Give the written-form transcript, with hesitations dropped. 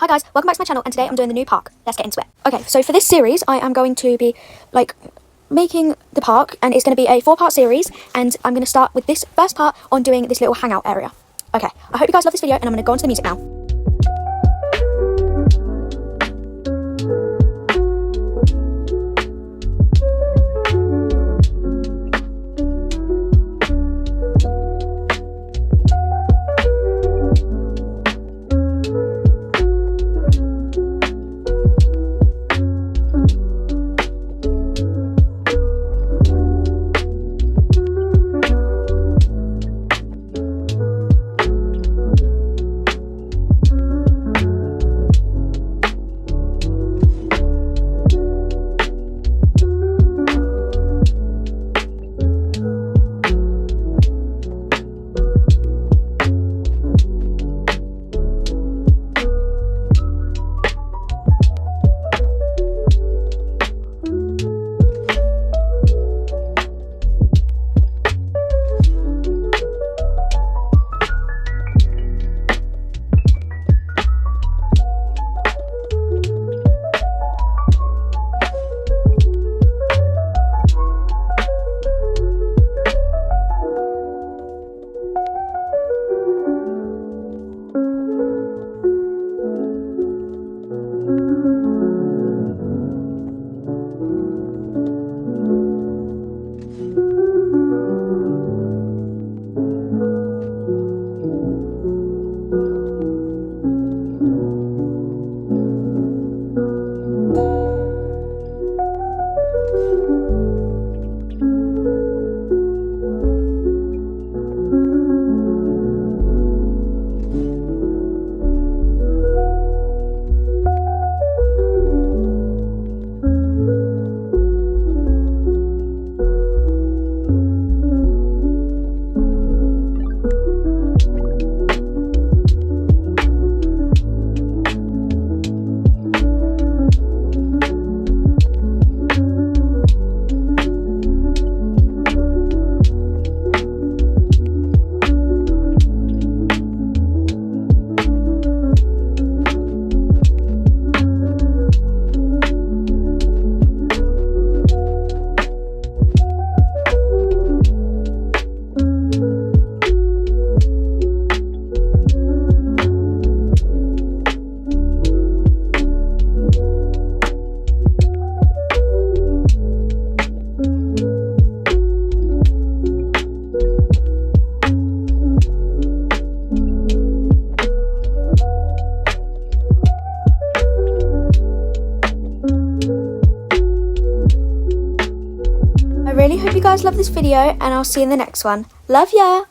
Hi guys, welcome back to my channel, and today I'm doing the new park. Let's get into it. Okay, so for this series, I am going to be, making the park, and it's going to be a 4-part series, and I'm going to start with this first part on doing this little hangout area. Okay, I hope you guys love this video, and I'm going to go on to the music now. I really hope you guys love this video, and I'll see you in the next one. Love ya!